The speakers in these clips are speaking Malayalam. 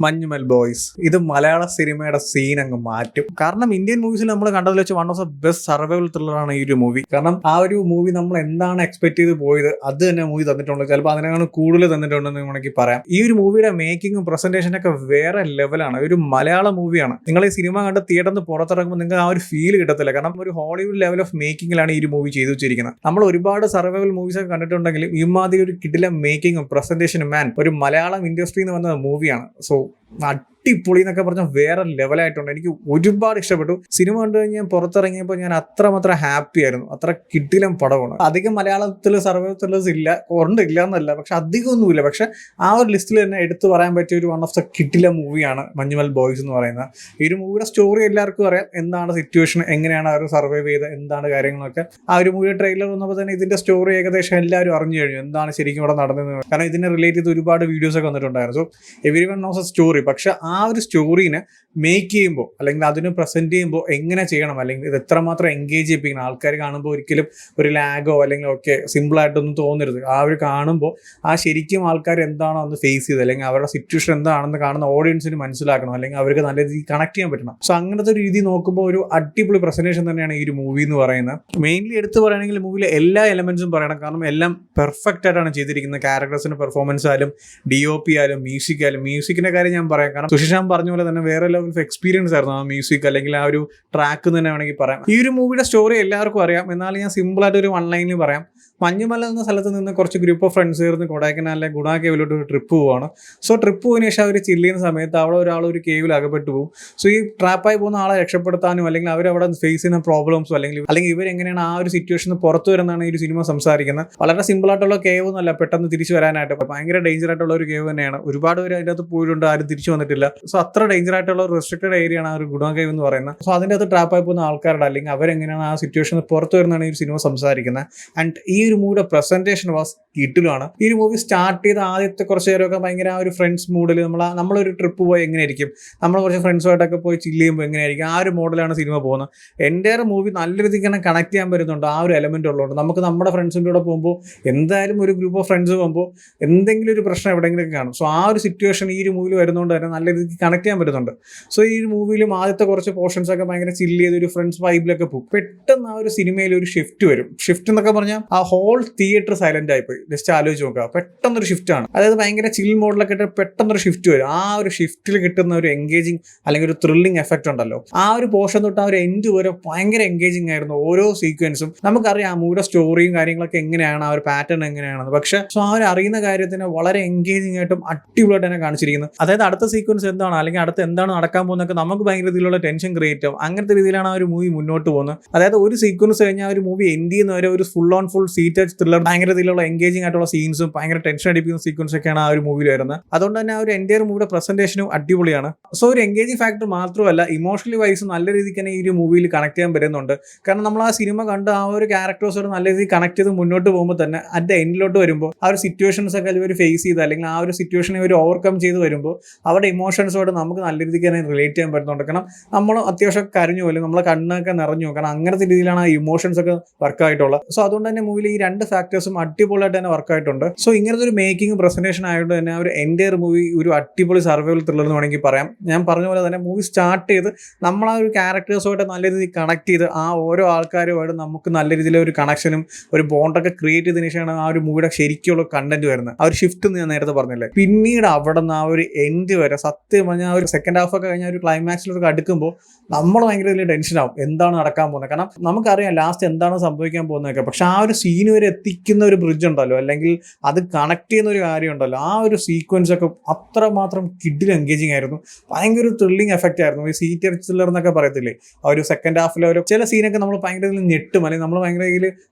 മഞ്ഞുമൽ ബോയ്സ്. ഇത് മലയാള സിനിമയുടെ സീൻ അങ്ങ് മാറ്റും. കാരണം ഇന്ത്യൻ മൂവീസിൽ നമ്മൾ കണ്ടതിൽ വെച്ച് one of the best survival ത്രില്ലറാണ് ഈ ഒരു മൂവി. കാരണം ആ ഒരു മൂവി നമ്മൾ എന്താണ് എക്സ്പെക്ട് ചെയ്ത് പോയത് അത് തന്നെ മൂവി തന്നിട്ടുണ്ട്. ചിലപ്പോൾ അതിനേക്കാൾ കൂടുതൽ തന്നിട്ടുണ്ടെന്ന് വേണമെങ്കിൽ പറയാം. ഈ ഒരു മൂവിയുടെ മേക്കിങ്ങും പ്രസന്റേഷനും ഒക്കെ വേറെ ലെവലാണ്. ഒരു മലയാള മൂവിയാണ്. നിങ്ങൾ ഈ സിനിമ കണ്ട് തിയേറ്ററിൽ നിന്ന് പുറത്തിറങ്ങുമ്പോൾ നിങ്ങൾക്ക് ആ ഒരു ഫീൽ കിട്ടത്തില്ല. കാരണം ഒരു ഹോളിവുഡ് ലെവൽ ഓഫ് മേക്കിങ്ങിലാണ് ഈ ഒരു മൂവി ചെയ്തു വെച്ചിരിക്കുന്നത്. നമ്മൾ ഒരുപാട് സർവൈവൽ മൂവീസ് ഒക്കെ കണ്ടിട്ടുണ്ടെങ്കിലും ഇമാതിരി ഒരു കിടില മേക്കിങ്ങും പ്രസന്റേഷനും ഒരു മലയാളം ഇൻഡസ്ട്രിയിൽ നിന്ന് വന്ന മൂവിയാണ്. സോ അടിപൊളി എന്നൊക്കെ പറഞ്ഞാൽ വേറെ ലെവലായിട്ടുണ്ട്. എനിക്ക് ഒരുപാട് ഇഷ്ടപ്പെട്ടു. സിനിമ കണ്ടു കഴിഞ്ഞ് ഞാൻ പുറത്തിറങ്ങിയപ്പോൾ ഞാൻ അത്രമാത്രം ഹാപ്പി ആയിരുന്നു. അത്ര കിടിലം പടമാണ്. അധികം മലയാളത്തിൽ സർവൈവൽ ത്രില്ലേഴ്സ് ഇല്ല എന്നല്ല, പക്ഷെ അധികമൊന്നുമില്ല. പക്ഷെ ആ ഒരു ലിസ്റ്റിൽ തന്നെ എടുത്തു പറയാൻ പറ്റിയ ഒരു വൺ ഓഫ് ദ കിടില മൂവിയാണ് മഞ്ഞുമൽ ബോയ്സ് എന്ന് പറയുന്നത്. ഈ ഒരു മൂവിയുടെ സ്റ്റോറി എല്ലാവർക്കും അറിയാം. എന്താണ് സിറ്റുവേഷൻ, എങ്ങനെയാണ് അവർ സർവൈവ് ചെയ്ത്, എന്താണ് കാര്യങ്ങളൊക്കെ. ആ ഒരു മൂവിയുടെ ട്രെയിലർ വന്നപ്പോൾ തന്നെ ഇതിന്റെ സ്റ്റോറി ഏകദേശം എല്ലാവരും അറിഞ്ഞു കഴിഞ്ഞു, എന്താണ് ശരിക്കും ഇവിടെ നടന്നത്. കാരണം ഇതിനെ റിലേറ്റ് ചെയ്ത് ഒരുപാട് വീഡിയോസ് ഒക്കെ വന്നിട്ടുണ്ടായിരുന്നു. So every one nose A story. പക്ഷെ ആ ഒരു സ്റ്റോറീനെ മേക്ക് ചെയ്യുമ്പോൾ അല്ലെങ്കിൽ അതിന് പ്രസന്റ് ചെയ്യുമ്പോൾ എങ്ങനെ ചെയ്യണം, അല്ലെങ്കിൽ ഇത് എത്രമാത്രം എൻഗേജ് ചെയ്യിപ്പിക്കണം. ആൾക്കാർ കാണുമ്പോൾ ഒരിക്കലും ഒരു ലാഗോ അല്ലെങ്കിൽ ഒക്കെ സിമ്പിളായിട്ടൊന്നും തോന്നരുത്. ആ ഒരു കാണുമ്പോൾ ആ ശരിക്കും ആൾക്കാർ എന്താണോ അന്ന് ഫേസ് ചെയ്ത്, അല്ലെങ്കിൽ അവരുടെ സിറ്റുവേഷൻ എന്താണെന്ന് കാണുന്ന ഓഡിയൻസിന് മനസ്സിലാക്കണം, അല്ലെങ്കിൽ അവർക്ക് നല്ല രീതിയിൽ കണക്ട് ചെയ്യാൻ പറ്റണം. സോ അങ്ങനത്തെ ഒരു രീതി നോക്കുമ്പോൾ ഒരു അടിപൊളി പ്രസന്റേഷൻ തന്നെയാണ് ഈ ഒരു മൂവി എന്ന് പറയുന്നത്. മെയിൻലി എടുത്ത് പറയുകയാണെങ്കിൽ മൂവിയിലെ എല്ലാ എലമെന്റ്സും പറയണം. കാരണം എല്ലാം പെർഫെക്റ്റ് ആയിട്ടാണ് ചെയ്തിരിക്കുന്നത്. ക്യാരക്ടേഴ്സിന്റെ പെർഫോമൻസ് ആയാലും DOP ആയാലും മ്യൂസിക്കിന്റെ കാര്യം ഞാൻ പറയാം. കാരണം സുഷിഷാൻ പറഞ്ഞ പോലെ തന്നെ വേറെ ലെവൽ ഓഫ് എക്സ്പീരിയൻസ് ആയിരുന്നു ആ മ്യൂസിക് അല്ലെങ്കിൽ ആ ഒരു ട്രാക്ക് തന്നെ വേണമെങ്കിൽ പറയാം. ഈ ഒരു മൂവിയുടെ സ്റ്റോറി എല്ലാവർക്കും അറിയാം. എന്നാൽ ഞാൻ സിമ്പിൾ ആയിട്ട് ഒരു വൺ ലൈനിൽ പറയാം. മഞ്ഞുമല എന്ന സ്ഥലത്ത് നിന്ന് കുറച്ച് ഗ്രൂപ്പ് ഓഫ് ഫ്രണ്ട്സ് ചേർന്ന് കൊടൈക്കനാലിലെ ഗുണ കേവിലോട്ട് ഒരു ട്രിപ്പ് പോവാണ്. സോ ട്രിപ്പ് പോയതിനു ശേഷം അവർ ചില്ല് ചെയ്യുന്ന സമയത്ത് അവിടെ ഒരാൾ ഒരു കേവിൽ അകപ്പെട്ടു പോകും. സോ ഈ ട്രാപ്പായി പോകുന്ന ആളെ രക്ഷപ്പെടുത്താനും അല്ലെങ്കിൽ അവരവിടെ ഫേസ് ചെയ്യുന്ന പ്രോബ്ലംസും അല്ലെങ്കിൽ ഇവരെങ്ങനെയാണ് ആ ഒരു സിറ്റുവേഷനിൽ പുറത്തു വരുന്നതാണ് ഈ ഒരു സിനിമ സംസാരിക്കുന്നത്. വളരെ സിമ്പിൾ ആയിട്ടുള്ള കേവ് എന്നല്ല, പെട്ടെന്ന് തിരിച്ചു വരാനായിട്ട് ഭയങ്കര ഡേഞ്ചർ ആയിട്ടുള്ള ഒരു കേവ് തന്നെയാണ്. ഒരുപാട് പേര് അതിൻ്റെ അകത്ത് പോയിട്ടുണ്ട്, ആരും തിരിച്ചു വന്നിട്ടില്ല. സോ അത്ര ഡേഞ്ചർ ആയിട്ടുള്ള ഒരു റെസ്ട്രിക്റ്റഡ് ഏരിയ ആണ് ആ ഒരു ഗുണ കേവ് എന്ന് പറയുന്നത്. സോ അതിൻ്റെ അകത്ത് ട്രാപ്പായി പോകുന്ന ആൾക്കാരുടെ അല്ലെങ്കിൽ അവരെങ്ങനെയാണ് ആ സിറ്റുവേഷനിൽ പുറത്തു വരുന്നതാണ് ഈ ഒരു സിനിമ സംസാരിക്കുന്നത്. ആൻഡ് ഈ ഒരു മൂവിയുടെ പ്രസന്റേഷൻ വാസ് കിട്ടിലാണ്. ഈ ഒരു മൂവി സ്റ്റാർട്ട് ചെയ്ത ആദ്യത്തെ കുറച്ച് നേരമൊക്കെ ഭയങ്കര ആ ഒരു ഫ്രണ്ട്സ് മൂഡിൽ നമ്മളൊരു ട്രിപ്പ് പോയി എങ്ങനെയായിരിക്കും, നമ്മൾ കുറച്ച് ഫ്രണ്ട്സുമായിട്ടൊക്കെ പോയി ചില്ല് ചെയ്യുമ്പോൾ എങ്ങനെയായിരിക്കും, ആ ഒരു മോഡലാണ് സിനിമ പോകുന്നത്. എൻ്റെ മൂവി നല്ല രീതിക്ക് തന്നെ കണക്ട് ചെയ്യാൻ പറ്റുന്നുണ്ട്. ആ ഒരു എലമെന്റ് ഉള്ളതുകൊണ്ട് നമുക്ക് നമ്മുടെ ഫ്രണ്ട്സിൻ്റെ കൂടെ പോകുമ്പോൾ എന്തായാലും ഒരു ഗ്രൂപ്പ് ഓഫ് ഫ്രണ്ട്സ് പോകുമ്പോൾ എന്തെങ്കിലും ഒരു പ്രശ്നം എവിടെയെങ്കിലൊക്കെ കാണും. സോ ആ ഒരു സിറ്റുവേഷൻ ഈ ഒരു മൂവിൽ വരുന്നതുകൊണ്ട് തന്നെ നല്ല രീതിക്ക് കണക്ട് ചെയ്യാൻ പറ്റുന്നുണ്ട്. സോ ഈ ഒരു മൂവിയിലും ആദ്യത്തെ കുറച്ച് പോർഷൻസ് ഒക്കെ ഭയങ്കര ചില്ല് ചെയ്ത് ഒരു ഫ്രണ്ട്സ് വൈബിലൊക്കെ പോകും. പെട്ടെന്ന് ആ ഒരു സിനിമയിൽ ഒരു ഷിഫ്റ്റ് വരും. ഷിഫ്റ്റ് എന്നൊക്കെ പറഞ്ഞാൽ ആ ഹോൾ തിയേറ്റർ സൈലന്റ് ആയിപ്പോയി. ജസ്റ്റ് ആലോചിച്ച് നോക്കുക, പെട്ടെന്നൊരു ഷിഫ്റ്റാണ്. അതായത് ഭയങ്കര ചിൽ മോഡിലൊക്കെ ഇട്ട് പെട്ടെന്നൊരു ഷിഫ്റ്റ് വരും. ആ ഒരു ഷിഫ്റ്റിൽ കിട്ടുന്ന ഒരു എൻഗേജിങ് അല്ലെങ്കിൽ ഒരു ത്രില്ലിംഗ് എഫക്റ്റ് ഉണ്ടല്ലോ, ആ ഒരു പോർഷൻ തൊട്ട് ആ ഒരു എൻഡ് വരെ ഭയങ്കര എൻഗേജിങ് ആയിരുന്നു. ഓരോ സീക്വൻസും നമുക്കറിയാം ആ മൂവിയുടെ സ്റ്റോറിയും കാര്യങ്ങളൊക്കെ എങ്ങനെയാണ്, ആ ഒരു പാറ്റേൺ എങ്ങനെയാണെന്ന്. പക്ഷെ സോ ആ ഒരു അറിയുന്ന കാര്യത്തിന് വളരെ എൻഗേജിങ് ആയിട്ടും അടിപൊളിയായിട്ട് തന്നെ കാണിച്ചിരിക്കുന്നത്. അതായത് അടുത്ത സീക്വൻസ് എന്താണ് അല്ലെങ്കിൽ അടുത്ത് എന്താണ് നടക്കാൻ പോകുന്നതൊക്കെ നമുക്ക് ഭയങ്കര രീതിയിലുള്ള ടെൻഷൻ ക്രിയേറ്റ് ആവും. അങ്ങനത്തെ രീതിയിലാണ് ആ ഒരു മൂവി മുന്നോട്ട് പോകുന്നത്. അതായത് ഒരു സീക്വൻസ് കഴിഞ്ഞാൽ ഒരു മൂവി എൻഡ് ചെയ്യുന്നവരെ ഒരു full on full seated thriller ഭയങ്കര രീതിയിലുള്ള എൻഗേജിംഗ് ആയിട്ടുള്ള സീൻസും ഭയങ്കര ടെൻഷൻ അടിപ്പിക്കുന്ന സീക്വൻസ് ഒക്കെയാണ് ആ ഒരു മൂവിയിൽ വരുന്നത്. അതുകൊണ്ട് തന്നെ ആ ഒരു എൻ്റയർ മൂവിയുടെ പ്രസന്റേഷനും അടിപൊളിയാണ്. സോ ഒരു എൻഗേജിംഗ് ഫാക്ടർ മാത്രമല്ല, ഇമോഷണലി വൈസ് നല്ല രീതിക്ക് തന്നെ ഈ ഒരു മൂവിയിൽ കണക്ട് ചെയ്യാൻ പറ്റുന്നുണ്ട്. കാരണം നമ്മൾ ആ സിനിമ കണ്ട് ആ ഒരു ക്യാരക്ടേഴ്സോട് നല്ല രീതിയിൽ കണക്ട് ചെയ്ത് മുന്നോട്ട് പോകുമ്പോൾ തന്നെ അതിന്റെ എൻഡിലോട്ട് വരുമ്പോൾ ആ ഒരു സിറ്റുവേഷൻസ് ഒക്കെ ഇവർ ഫേസ് ചെയ്ത് അല്ലെങ്കിൽ ആ ഒരു സിറ്റുവേഷനെ ഇവർ ഓവർകം ചെയ്ത് വരുമ്പോൾ അവരുടെ ഇമോഷൻസോട് നമുക്ക് നല്ല രീതിക്ക് തന്നെ റിലേറ്റ് ചെയ്യാൻ പറ്റുന്നുണ്ട്. കാരണം നമ്മൾ അത്യാവശ്യം കരഞ്ഞു പോലും, നമ്മളെ കണ്ണൊക്കെ നിറഞ്ഞു. കാരണം അങ്ങനത്തെ രീതിയിലാണ് ആ ഇമോഷൻസ് ഒക്കെ വർക്കായിട്ടുള്ളത്. സോ അതുകൊണ്ട് തന്നെ മൂവിയിൽ ഈ രണ്ട് ഫാക്ടേഴ്സും അടിപൊളിയായിട്ട് തന്നെ വർക്കായിട്ടുണ്ട്. സോ ഇങ്ങനത്തെ ഒരു മേക്കിംഗ് പ്രസന്റേഷൻ ആയതുകൊണ്ട് തന്നെ ഒരു എൻ്റയർ മൂവി ഒരു അടിപൊളി സർവൈവൽ ത്രില്ലർ എന്ന് വേണമെങ്കിൽ പറയാം. ഞാൻ പറഞ്ഞ പോലെ തന്നെ മൂവി സ്റ്റാർട്ട് ചെയ്ത് നമ്മൾ ആ ഒരു ക്യാരക്ടേഴ്സുമായിട്ട് നല്ല രീതിയിൽ കണക്ട് ചെയ്ത് ആ ഓരോ ആൾക്കാരുമായിട്ട് നമുക്ക് നല്ല രീതിയിൽ ഒരു കണക്ഷനും ഒരു ബോണ്ടൊക്കെ ക്രിയേറ്റ് ചെയ്തതിനു ശേഷമാണ് ആ ഒരു മൂവിയുടെ ശരിക്കുള്ള കണ്ടന്റ് വരുന്നത്. ആ ഒരു ഷിഫ്റ്റ് എന്ന് ഞാൻ നേരത്തെ പറഞ്ഞില്ലേ. പിന്നീട് അവിടെ നിന്ന് ആ ഒരു എൻഡ് വരെ സത്യം പറഞ്ഞാൽ ആ ഒരു സെക്കൻഡ് ഹാഫ് ഒക്കെ കഴിഞ്ഞാൽ ഒരു ക്ലൈമാക്സിലൊക്കെ അടുക്കുമ്പോൾ നമ്മൾ ഭയങ്കര വലിയ ടെൻഷനാവും എന്താണ് നടക്കാൻ പോകുന്നത്. കാരണം നമുക്കറിയാം ലാസ്റ്റ് എന്താണ് സംഭവിക്കാൻ പോകുന്നതൊക്കെ. പക്ഷെ ആ ഒരു സീന് വരെ എത്തിക്കുന്ന ഒരു ബ്രിഡ്ജ് ഉണ്ടല്ലോ, അല്ലെങ്കിൽ അത് കണക്ട് ചെയ്യുന്ന ഒരു കാര്യം ഉണ്ടല്ലോ, ആ ഒരു സീക്വൻസ് ഒക്കെ അത്രമാത്രം കിഡിൽ എൻഗേജിങ് ആയിരുന്നു. ഭയങ്കര ത്രില്ലിംഗ് എഫക്റ്റ് ആയിരുന്നു. ഈ സീറ്റ് ത്രില്ലർ എന്നൊക്കെ പറയത്തില്ലേ, ആ ഒരു സെക്കൻഡ് ഹാഫിലെ ഒരു ചില സീനൊക്കെ നമ്മൾ ഭയങ്കര ഞെട്ടും അല്ലെങ്കിൽ നമ്മൾ ഭയങ്കര രീതിയിൽ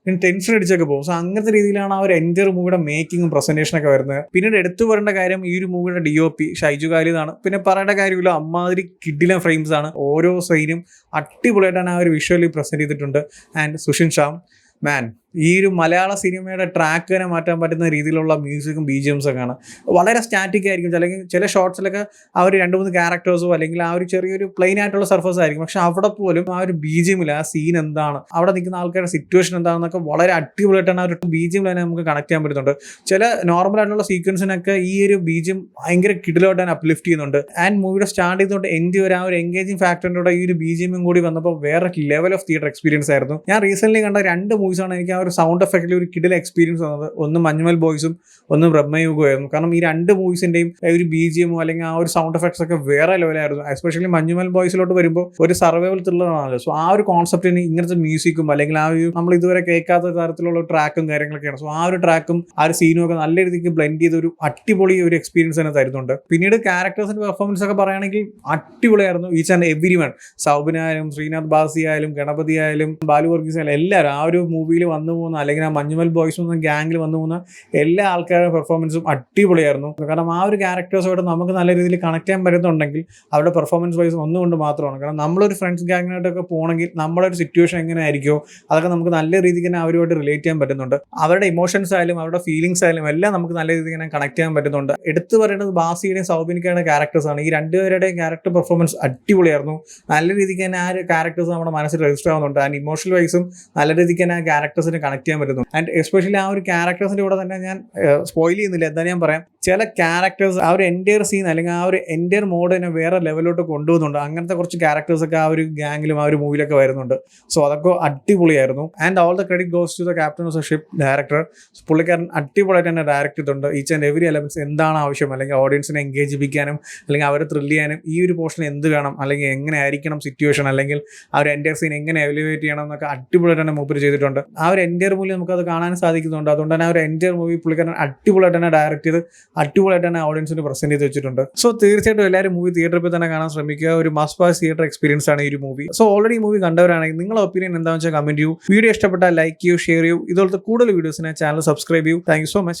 ടെൻഷൻ അടിച്ചൊക്കെ പോകും. സോ അങ്ങനത്തെ രീതിയിലാണ് ആ ഒരു എൻ്റയർ മൂവിയുടെ മേക്കിങ്ങും പ്രസന്റേഷനൊക്കെ വരുന്നത്. പിന്നീട് എടുത്തു പറയേണ്ട കാര്യം ഈ ഒരു മൂവിയുടെ DOP ഷൈജു ഖാലിദാണ്. പിന്നെ പറയേണ്ട കാര്യമില്ല, അമ്മാതിരി കിഡിലെ ഫ്രെയിംസ് ആണ്. ഓരോ സൈനും അടിപൊളിയായിട്ടാണ് ആ ഒരു വിഷ്വലി പ്രസന്റ് ചെയ്തിട്ടുണ്ട്. ആൻഡ് സുഷിൻ ഷ്യാം മാൻ ഈ ഒരു മലയാള സിനിമയുടെ ട്രാക്ക് തന്നെ മാറ്റാൻ പറ്റുന്ന രീതിയിലുള്ള മ്യൂസിക്കും BGMs ഒക്കെയാണ്. വളരെ സ്റ്റാറ്റിക് ആയിരിക്കും, അല്ലെങ്കിൽ ചില ഷോട്ട്സിലൊക്കെ ആ ഒരു 2-3 ക്യാരക്ടേഴ്സോ അല്ലെങ്കിൽ ആ ഒരു ചെറിയൊരു പ്ലെയിൻ ആയിട്ടുള്ള സർഫസ് ആയിരിക്കും. പക്ഷെ അവിടെ പോലും ആ ഒരു BGMിൽ ആ സീൻ എന്താണ്, അവിടെ നിൽക്കുന്ന ആൾക്കാരുടെ സിറ്റുവേഷൻ എന്താണെന്നൊക്കെ വളരെ അടിപൊളിയായിട്ടാണ് ആ ഒരു BGM തന്നെ നമുക്ക് കണക്ട് ചെയ്യാൻ പറ്റുന്നുണ്ട്. ചില നോർമൽ ആയിട്ടുള്ള സീക്വൻസിനൊക്കെ ഈ ഒരു BGM ഭയങ്കര കിടിലായിട്ട് തന്നെ അപ്ലിഫ്റ്റ് ചെയ്യുന്നുണ്ട്. ആൻഡ് മൂവിയുടെ സ്റ്റാർട്ട് ചെയ്തുകൊണ്ട് എൻഡ് വരെ ആ ഒരു എൻഗേജിങ് ഫാക്ടറിൻ്റെ ഈ ഒരു BGMും കൂടി വന്നപ്പോൾ വേറെ ലെവൽ ഓഫ് തിയേറ്റർ എക്സ്പീരിയൻസ് ആയിരുന്നു. ഞാൻ റീസെന്റ് കണ്ട 2 മൂവീസാണ് എനിക്ക് ആ ഒരു സൗണ്ട് എഫക്റ്റിൽ ഒരു കിടില എക്സ്പീരിയൻസ് വന്നത്. ഒന്ന് മഞ്ഞുമൽ ബോയ്സും ഒന്ന് ബ്രഹ്മയുഗവും ആയിരുന്നു. കാരണം ഈ 2 മൂവീസിന്റെയും ഒരു BGMോ അല്ലെങ്കിൽ ആ ഒരു സൗണ്ട് എഫക്ട്സ് ഒക്കെ വേറെ ലെവലായിരുന്നു. എസ്പെഷ്യലി മഞ്ഞുമൽ ബോയ്സിലോട്ട് വരുമ്പോൾ ഒരു സർവൈവൽ ത്രില്ലറാണല്ലോ. സോ ആ ഒരു കോൺസെപ്റ്റിന് ഇങ്ങനത്തെ മ്യൂസിക്കും അല്ലെങ്കിൽ ആ ഒരു നമ്മൾ ഇതുവരെ കേൾക്കാത്ത തരത്തിലുള്ള ട്രാക്കും കാര്യങ്ങളൊക്കെയാണ്. സോ ആ ഒരു ട്രാക്കും ആ ഒരു സീനും ഒക്കെ നല്ല രീതിക്ക് ബ്ലെൻഡ് ചെയ്ത് ഒരു അടിപൊളി ഒരു എക്സ്പീരിയൻസ് തന്നെ തരുന്നുണ്ട്. പിന്നീട് ക്യാരക്ടേഴ്സിന്റെ പെർഫോമൻസ് ഒക്കെ പറയുകയാണെങ്കിൽ അടിപൊളിയായിരുന്നു. ഈച്ച് ആൻഡ് എവരി വൺ, സൗബിനായാലും ശ്രീനാഥ് ബാസി ആയാലും ഗണപതി ആയാലും ബാലു വർഗീസ് ആയാലും എല്ലാവരും ആ ഒരു മൂവിയിൽ വന്നു പോകുന്ന അല്ലെങ്കിൽ ആ മഞ്ഞുമൽ ബോയ്സ് എന്ന ഗ്യാങ്ങിൽ വന്നു പോകുന്ന എല്ലാ ആൾക്കാരുടെ പെർഫോമൻസും അടിപൊളിയായിരുന്നു. കാരണം ആ ഒരു ക്യാരക്ടേഴ്സുമായിട്ട് നമുക്ക് നല്ല രീതിയിൽ കണക്ട് ചെയ്യാൻ പറ്റുന്നുണ്ടെങ്കിൽ അവരുടെ പെർഫോമൻസ് വൈസ് ഒന്നുകൊണ്ട് മാത്രമാണ്. കാരണം നമ്മളൊരു ഫ്രണ്ട്സ് ഗ്യാങ്ങിനായിട്ടൊക്കെ പോകണമെങ്കിൽ നമ്മുടെ ഒരു സിറ്റുവേഷൻ എങ്ങനെ ആയിരിക്കുമോ അതൊക്കെ നമുക്ക് നല്ല രീതിക്ക് തന്നെ അവരുമായിട്ട് റിലേറ്റ് ചെയ്യാൻ പറ്റുന്നുണ്ട്. അവരുടെ ഇമോഷൻസ് ആയാലും അവരുടെ ഫീലിംഗ്സ് ആയാലും എല്ലാം നമുക്ക് നല്ല രീതിക്ക് തന്നെ കണക്ട് ചെയ്യാൻ പറ്റുന്നുണ്ട്. എടുത്തു പറയുന്നത് ബാസിയുടെയും സൗബിനിക്കയുടെ ക്യാരക്ടേഴ്സാണ്. ഈ 2 പേരുടെയും ക്യാരക്ടർ പെർഫോമൻസ് അടിപൊളിയായിരുന്നു. നല്ല രീതിക്ക് തന്നെ ആ ഒരു ക്യാരക്ടേഴ്സ് നമ്മുടെ മനസ്സിൽ രജിസ്റ്റർ ആവുന്നുണ്ട്. ആൻഡ് ഇമോഷണൽ വൈസും നല്ല രീതിക്ക് തന്നെ ആ ക്യാരക്ടേഴ്സിനെ കണക്ട് ചെയ്യാൻ പറ്റുന്നു. ആൻഡ് എസ്പെഷ്യലി ആ ഒരു ക്യാരക്ടേഴ്സിന്റെ കൂടെ തന്നെ ഞാൻ സ്പോയിൽ ചെയ്യുന്നില്ല, എന്താ ഞാൻ പറയാം, ചില ക്യാരക്ടേഴ്സ് ആ ഒരു എൻറ്റയർ സീൻ അല്ലെങ്കിൽ ആ ഒരു എൻറ്റയർ മോഡ് തന്നെ വേറെ ലെവലിലോട്ട് കൊണ്ടുപോകുന്നുണ്ട്. അങ്ങനത്തെ കുറച്ച് ക്യാരക്ടേഴ്സൊക്കെ ആ ഒരു ഗ്യാങ്ങിലും ആ ഒരു മൂവിലൊക്കെ വരുന്നുണ്ട്. സോ അതൊക്കെ അടിപൊളിയായിരുന്നു. And all the credit goes to the captain of the ship director. പുള്ളിക്കാരൻ അടിപൊളിയായിട്ട് തന്നെ ഡയറക്ട് ചെയ്തിട്ടുണ്ട്. ഈച്ച് ആൻഡ് എവറി എലമെന്റ്സ് എന്താണ് ആവശ്യം, അല്ലെങ്കിൽ ഓഡിയൻസിനെ എൻഗേജ് ചെയ്യിപ്പിക്കാനും അല്ലെങ്കിൽ അവരെ ത്രില്ല് ചെയ്യാനും ഈ ഒരു പോർഷൻ എന്ത് വേണം, അല്ലെങ്കിൽ എങ്ങനെ ആയിരിക്കണം സിറ്റുവേഷൻ, അല്ലെങ്കിൽ ആ ഒരു എൻറ്റയർ സീൻ എങ്ങനെ എവലുവേറ്റ് ചെയ്യണം എന്നൊക്കെ അടിപൊളിയായിട്ട് തന്നെ മൂപ്പര് ചെയ്തിട്ടുണ്ട്. ആ ഒരു എൻറ്റയർ മൂവി നമുക്കത് കാണാൻ സാധിക്കുന്നുണ്ട്. അതുകൊണ്ട് തന്നെ ആ ഒരു എൻറ്റയർ മൂവി പുള്ളിക്കാരൻ അടിപൊളിയായിട്ട് തന്നെ ഡയറക്ട് ചെയ്ത് അടിപൊളിയായിട്ട് തന്നെ ഓഡിയൻസിന് പ്രസന്റ് ചെയ്ത് വെച്ചിട്ടുണ്ട്. സോ തീർച്ചയായിട്ടും എല്ലാവരും മൂവി തിയേറ്ററിൽ പോയി തന്നെ കാണാൻ ശ്രമിക്കുക. ഒരു മസ്റ്റ് വാച്ച് തിയേറ്റർ എക്സ്പീരിയൻസ് ആണ് ഈ ഒരു മൂവി. സോ ഓൾറെഡി മൂവി കണ്ടവരാണെങ്കിൽ നിങ്ങളുടെ ഒപ്പീനിയൻ എന്താണെന്ന് വെച്ചാൽ കമന്റ് ചെയ്യൂ. വീഡിയോ ഇഷ്ടപ്പെട്ടാൽ ലൈക്ക് ചെയ്യൂ, ഷെയർ ചെയ്യൂ. ഇതുപോലത്തെ കൂടുതൽ വീഡിയോസിനെ ചാനൽ സബ്സ്ക്രൈബ് ചെയ്യൂ. Thank you so much.